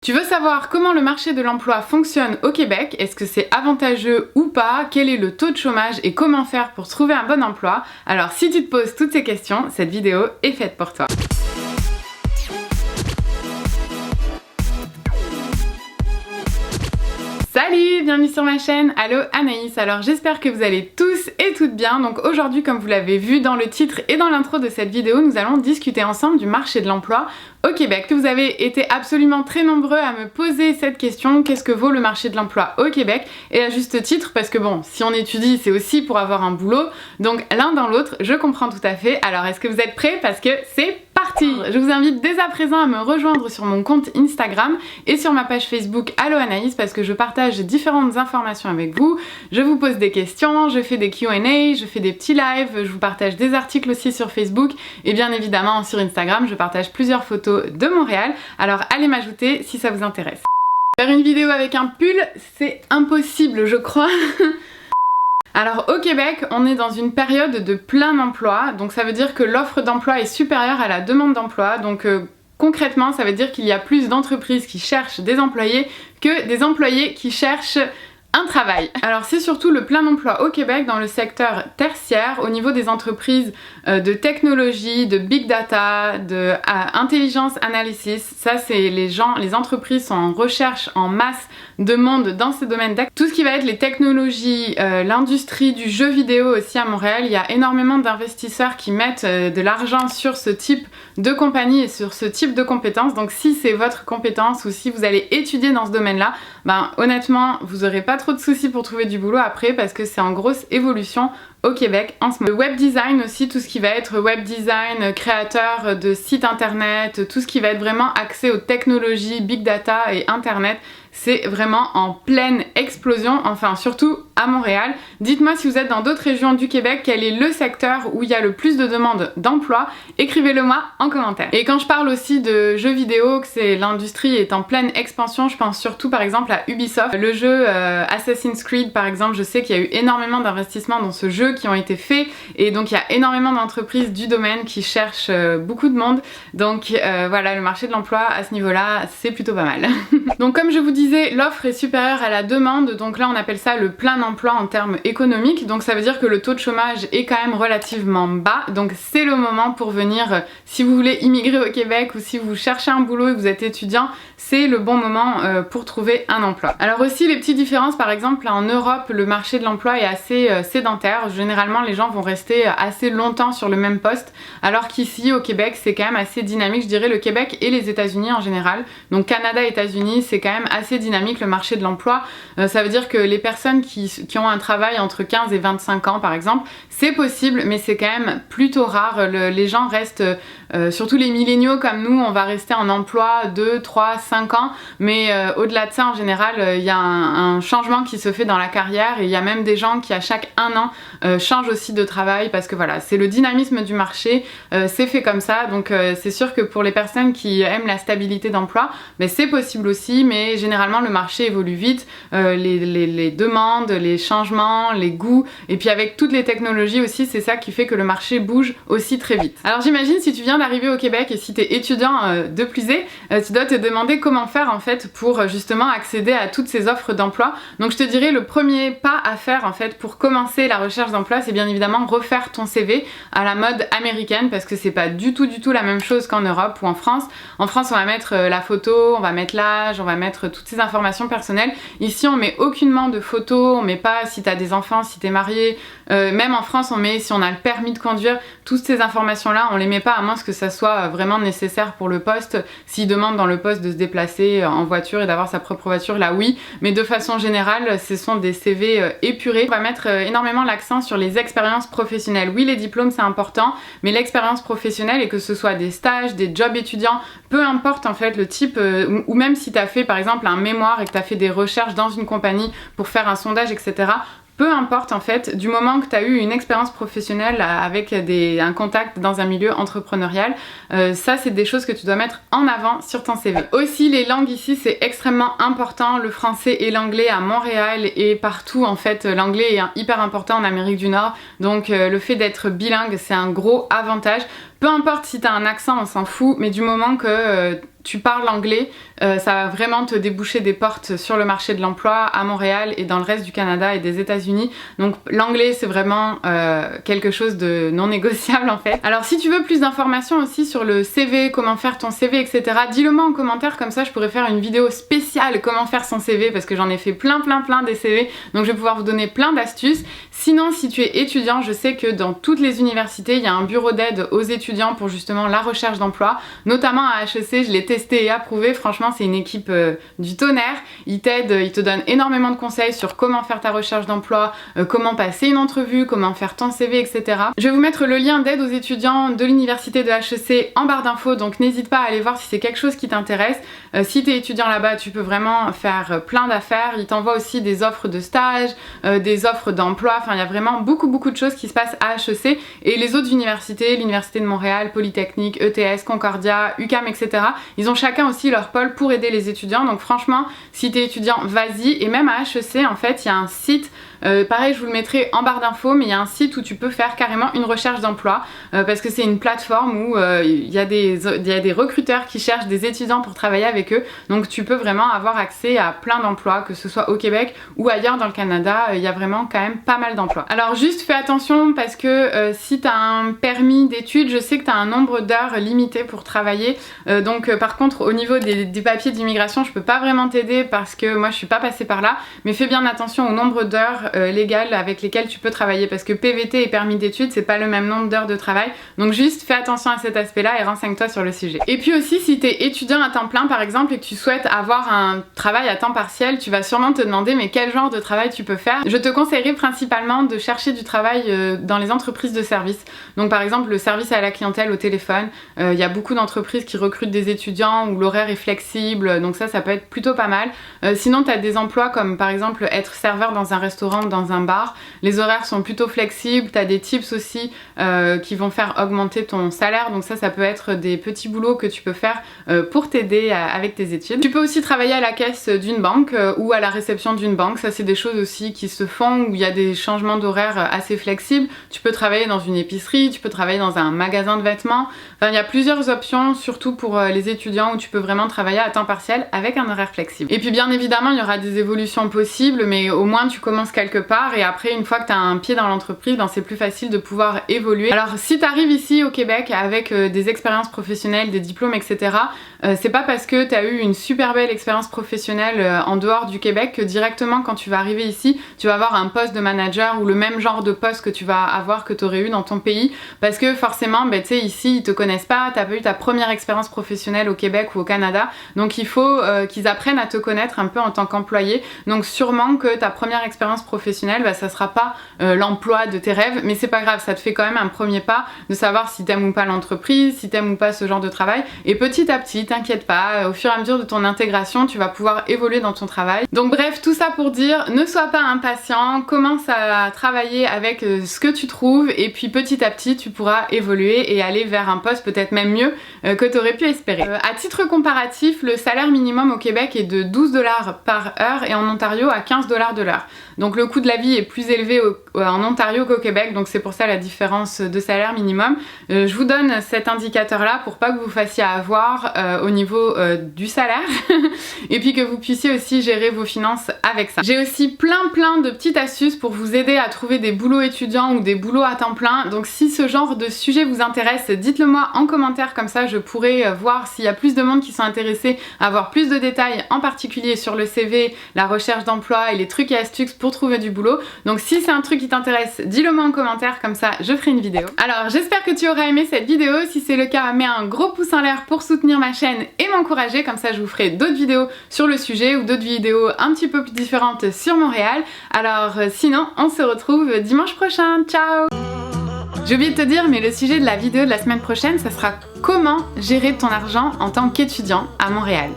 Tu veux savoir comment le marché de l'emploi fonctionne au Québec? Est-ce que c'est avantageux ou pas? Quel est le taux de chômage et comment faire pour trouver un bon emploi? Alors si tu te poses toutes ces questions, cette vidéo est faite pour toi. Salut, bienvenue sur ma chaîne, allo Anaïs. Alors j'espère que vous allez tous et toutes bien. Donc aujourd'hui, comme vous l'avez vu dans le titre et dans l'intro de cette vidéo, nous allons discuter ensemble du marché de l'emploi au Québec. Vous avez été absolument très nombreux à me poser cette question: qu'est-ce que vaut le marché de l'emploi au Québec? Et à juste titre, parce que bon, si on étudie, c'est aussi pour avoir un boulot. Donc l'un dans l'autre, je comprends tout à fait. Alors est-ce que vous êtes prêts? Parce que c'est parti! Je vous invite dès à présent à me rejoindre sur mon compte Instagram et sur ma page Facebook Allo Anaïs, parce que je partage différentes informations avec vous. Je vous pose des questions, je fais des Q&A, je fais des petits lives, je vous partage des articles aussi sur Facebook et bien évidemment sur Instagram, je partage plusieurs photos de Montréal. Alors allez m'ajouter si ça vous intéresse. Faire une vidéo avec un pull, c'est impossible, je crois. Alors au Québec, on est dans une période de plein emploi, donc ça veut dire que l'offre d'emploi est supérieure à la demande d'emploi, donc concrètement ça veut dire qu'il y a plus d'entreprises qui cherchent des employés que des employés qui cherchent un travail. Alors c'est surtout le plein emploi au Québec dans le secteur tertiaire, au niveau des entreprises de technologie, de big data, de intelligence analysis. Ça c'est les entreprises sont en recherche en masse de monde dans ces domaines d'activité. Tout ce qui va être les technologies, l'industrie du jeu vidéo aussi à Montréal, il y a énormément d'investisseurs qui mettent de l'argent sur ce type de compagnie et sur ce type de compétences. Donc si c'est votre compétence ou si vous allez étudier dans ce domaine-là, ben honnêtement vous aurez pas trop de soucis pour trouver du boulot après, parce que c'est en grosse évolution au Québec en ce moment. Le web design aussi, tout ce qui va être web design, créateur de sites internet, tout ce qui va être vraiment axé aux technologies, big data et internet, c'est vraiment en pleine explosion, enfin surtout à Montréal. Dites-moi si vous êtes dans d'autres régions du Québec, quel est le secteur où il y a le plus de demandes d'emploi, écrivez-le moi en commentaire. Et quand je parle aussi de jeux vidéo, que l'industrie est en pleine expansion, je pense surtout par exemple à Ubisoft. Le jeu Assassin's Creed par exemple, je sais qu'il y a eu énormément d'investissements dans ce jeu qui ont été faits, et donc il y a énormément d'entreprises du domaine qui cherchent beaucoup de monde. Donc voilà, le marché de l'emploi à ce niveau-là, c'est plutôt pas mal. Donc comme je vous disais, l'offre est supérieure à la demande, donc là on appelle ça le plein emploi en termes économiques, donc ça veut dire que le taux de chômage est quand même relativement bas, donc c'est le moment pour venir, si vous voulez immigrer au Québec ou si vous cherchez un boulot et que vous êtes étudiant, c'est le bon moment pour trouver un emploi. Alors aussi les petites différences, par exemple en Europe le marché de l'emploi est assez sédentaire, généralement les gens vont rester assez longtemps sur le même poste, alors qu'ici au Québec c'est quand même assez dynamique, je dirais le Québec et les États-Unis en général, donc Canada et États-Unis c'est quand même assez dynamique le marché de l'emploi. Ça veut dire que les personnes qui ont un travail entre 15 et 25 ans par exemple, c'est possible mais c'est quand même plutôt rare. Les gens restent, surtout les milléniaux comme nous, on va rester en emploi 2, 3, 5 ans, mais au-delà de ça en général il y a un changement qui se fait dans la carrière, et il y a même des gens qui à chaque 1 an changent aussi de travail, parce que voilà, c'est le dynamisme du marché, c'est fait comme ça. Donc c'est sûr que pour les personnes qui aiment la stabilité d'emploi, c'est possible aussi, mais généralement le marché évolue vite, les demandes, les changements, les goûts, et puis avec toutes les technologies aussi, c'est ça qui fait que le marché bouge aussi très vite. Alors j'imagine si tu viens d'arriver au Québec et si tu es étudiant de plus est, tu dois te demander comment faire en fait pour justement accéder à toutes ces offres d'emploi. Donc je te dirais le premier pas à faire en fait pour commencer la recherche d'emploi, c'est bien évidemment refaire ton CV à la mode américaine, parce que c'est pas du tout la même chose qu'en Europe ou en France. En France on va mettre la photo, on va mettre l'âge, on va mettre toutes ces informations personnelles. Ici on met aucunement de photos, on met pas si t'as des enfants, si t'es marié, même en France on met si on a le permis de conduire, toutes ces informations là on les met pas, à moins que ça soit vraiment nécessaire pour le poste. S'il demande dans le poste de se déplacer en voiture et d'avoir sa propre voiture, là oui, mais de façon générale ce sont des CV épurés. On va mettre énormément l'accent sur les expériences professionnelles. Oui, les diplômes c'est important, mais l'expérience professionnelle, et que ce soit des stages, des jobs étudiants, peu importe en fait le type, ou même si tu as fait par exemple un mémoire et que tu as fait des recherches dans une compagnie pour faire un sondage, etc. Peu importe en fait, du moment que tu as eu une expérience professionnelle avec un contact dans un milieu entrepreneurial, ça c'est des choses que tu dois mettre en avant sur ton CV. Aussi les langues ici c'est extrêmement important, le français et l'anglais à Montréal et partout en fait, l'anglais est hyper important en Amérique du Nord, donc le fait d'être bilingue c'est un gros avantage. Peu importe si t'as un accent, on s'en fout, mais du moment que tu parles anglais, ça va vraiment te déboucher des portes sur le marché de l'emploi à Montréal et dans le reste du Canada et des États-Unis. Donc l'anglais c'est vraiment quelque chose de non négociable en fait. Alors si tu veux plus d'informations aussi sur le CV, comment faire ton CV, etc. dis-le moi en commentaire, comme ça je pourrais faire une vidéo spéciale comment faire son CV parce que j'en ai fait plein des CV, donc je vais pouvoir vous donner plein d'astuces. Sinon si tu es étudiant, je sais que dans toutes les universités il y a un bureau d'aide aux étudiants pour justement la recherche d'emploi, notamment à HEC, je l'ai testé et approuvé, franchement c'est une équipe du tonnerre, ils t'aident, ils te donnent énormément de conseils sur comment faire ta recherche d'emploi, comment passer une entrevue, comment faire ton CV, etc. Je vais vous mettre le lien d'aide aux étudiants de l'université de HEC en barre d'infos, donc n'hésite pas à aller voir si c'est quelque chose qui t'intéresse. Si tu es étudiant là-bas, tu peux vraiment faire plein d'affaires, ils t'envoient aussi des offres de stage, des offres d'emploi, enfin il y a vraiment beaucoup de choses qui se passent à HEC et les autres universités, l'université de Montréal, Polytechnique, ETS, Concordia, UQAM, etc. Ils ont chacun aussi leur pôle pour aider les étudiants, donc franchement si t'es étudiant vas-y. Et même à HEC en fait il y a un site, pareil je vous le mettrai en barre d'infos, mais il y a un site où tu peux faire carrément une recherche d'emploi parce que c'est une plateforme où il y a des recruteurs qui cherchent des étudiants pour travailler avec eux, donc tu peux vraiment avoir accès à plein d'emplois, que ce soit au Québec ou ailleurs dans le Canada, il y a vraiment quand même pas mal d'emplois. Alors juste fais attention parce que si tu as un permis d'études, je sais que tu as un nombre d'heures limité pour travailler, donc par contre au niveau des papiers d'immigration je peux pas vraiment t'aider parce que moi je suis pas passée par là, mais fais bien attention au nombre d'heures légales avec lesquelles tu peux travailler parce que PVT et permis d'études c'est pas le même nombre d'heures de travail, donc juste fais attention à cet aspect là et renseigne-toi sur le sujet. Et puis aussi si t'es étudiant à temps plein par exemple et que tu souhaites avoir un travail à temps partiel, tu vas sûrement te demander mais quel genre de travail tu peux faire. Je te conseillerais principalement de chercher du travail dans les entreprises de services, donc par exemple le service à la clientèle au téléphone, il y a beaucoup d'entreprises qui recrutent des étudiants où l'horaire est flexible, donc ça peut être plutôt pas mal. Sinon tu as des emplois comme par exemple être serveur dans un restaurant ou dans un bar, les horaires sont plutôt flexibles, tu as des tips aussi qui vont faire augmenter ton salaire, donc ça peut être des petits boulots que tu peux faire pour t'aider avec tes études. Tu peux aussi travailler à la caisse d'une banque ou à la réception d'une banque, ça c'est des choses aussi qui se font où il y a des changements d'horaire assez flexibles. Tu peux travailler dans une épicerie, tu peux travailler dans un magasin de vêtements, enfin il y a plusieurs options surtout pour les étudiants où tu peux vraiment travailler à temps partiel avec un horaire flexible. Et puis bien évidemment il y aura des évolutions possibles, mais au moins tu commences quelque part et après une fois que tu as un pied dans l'entreprise, ben, c'est plus facile de pouvoir évoluer. Alors si tu arrives ici au Québec avec des expériences professionnelles, des diplômes, etc. C'est pas parce que tu as eu une super belle expérience professionnelle en dehors du Québec que directement quand tu vas arriver ici tu vas avoir un poste de manager ou le même genre de poste que tu vas avoir que tu aurais eu dans ton pays, parce que forcément ben, tu sais ici ils te connaissent pas, t'as pas eu ta première expérience professionnelle au Québec ou au Canada, donc il faut qu'ils apprennent à te connaître un peu en tant qu'employé, donc sûrement que ta première expérience professionnelle ben, ça sera pas l'emploi de tes rêves, mais c'est pas grave, ça te fait quand même un premier pas de savoir si t'aimes ou pas l'entreprise, si t'aimes ou pas ce genre de travail, et petit à petit t'inquiète pas, au fur et à mesure de ton intégration tu vas pouvoir évoluer dans ton travail. Donc bref, tout ça pour dire ne sois pas impatient, commence à travailler avec ce que tu trouves et puis petit à petit tu pourras évoluer et aller vers un poste peut-être même mieux que tu aurais pu espérer. À titre comparatif, le salaire minimum au Québec est de 12 $ par heure et en Ontario à 15 $ de l'heure. Donc le coût de la vie est plus élevé en Ontario qu'au Québec, donc c'est pour ça la différence de salaire minimum. Je vous donne cet indicateur là pour pas que vous fassiez avoir au niveau du salaire et puis que vous puissiez aussi gérer vos finances avec ça. J'ai aussi plein de petites astuces pour vous aider à trouver des boulots étudiants ou des boulots à temps plein, donc si ce genre de sujet vous intéresse, dites-le moi en commentaire, comme ça je pourrai voir s'il y a plus de monde qui sont intéressés à avoir plus de détails, en particulier sur le CV, la recherche d'emploi et les trucs et astuces pour trouver du boulot. Donc si c'est un truc qui t'intéresse, dis-le moi en commentaire, comme ça je ferai une vidéo. Alors j'espère que tu auras aimé cette vidéo, si c'est le cas mets un gros pouce en l'air pour soutenir ma chaîne et m'encourager, comme ça je vous ferai d'autres vidéos sur le sujet ou d'autres vidéos un petit peu plus différentes sur Montréal. Alors sinon on se retrouve dimanche prochain, ciao! J'ai oublié de te dire, mais le sujet de la vidéo de la semaine prochaine, ça sera comment gérer ton argent en tant qu'étudiant à Montréal.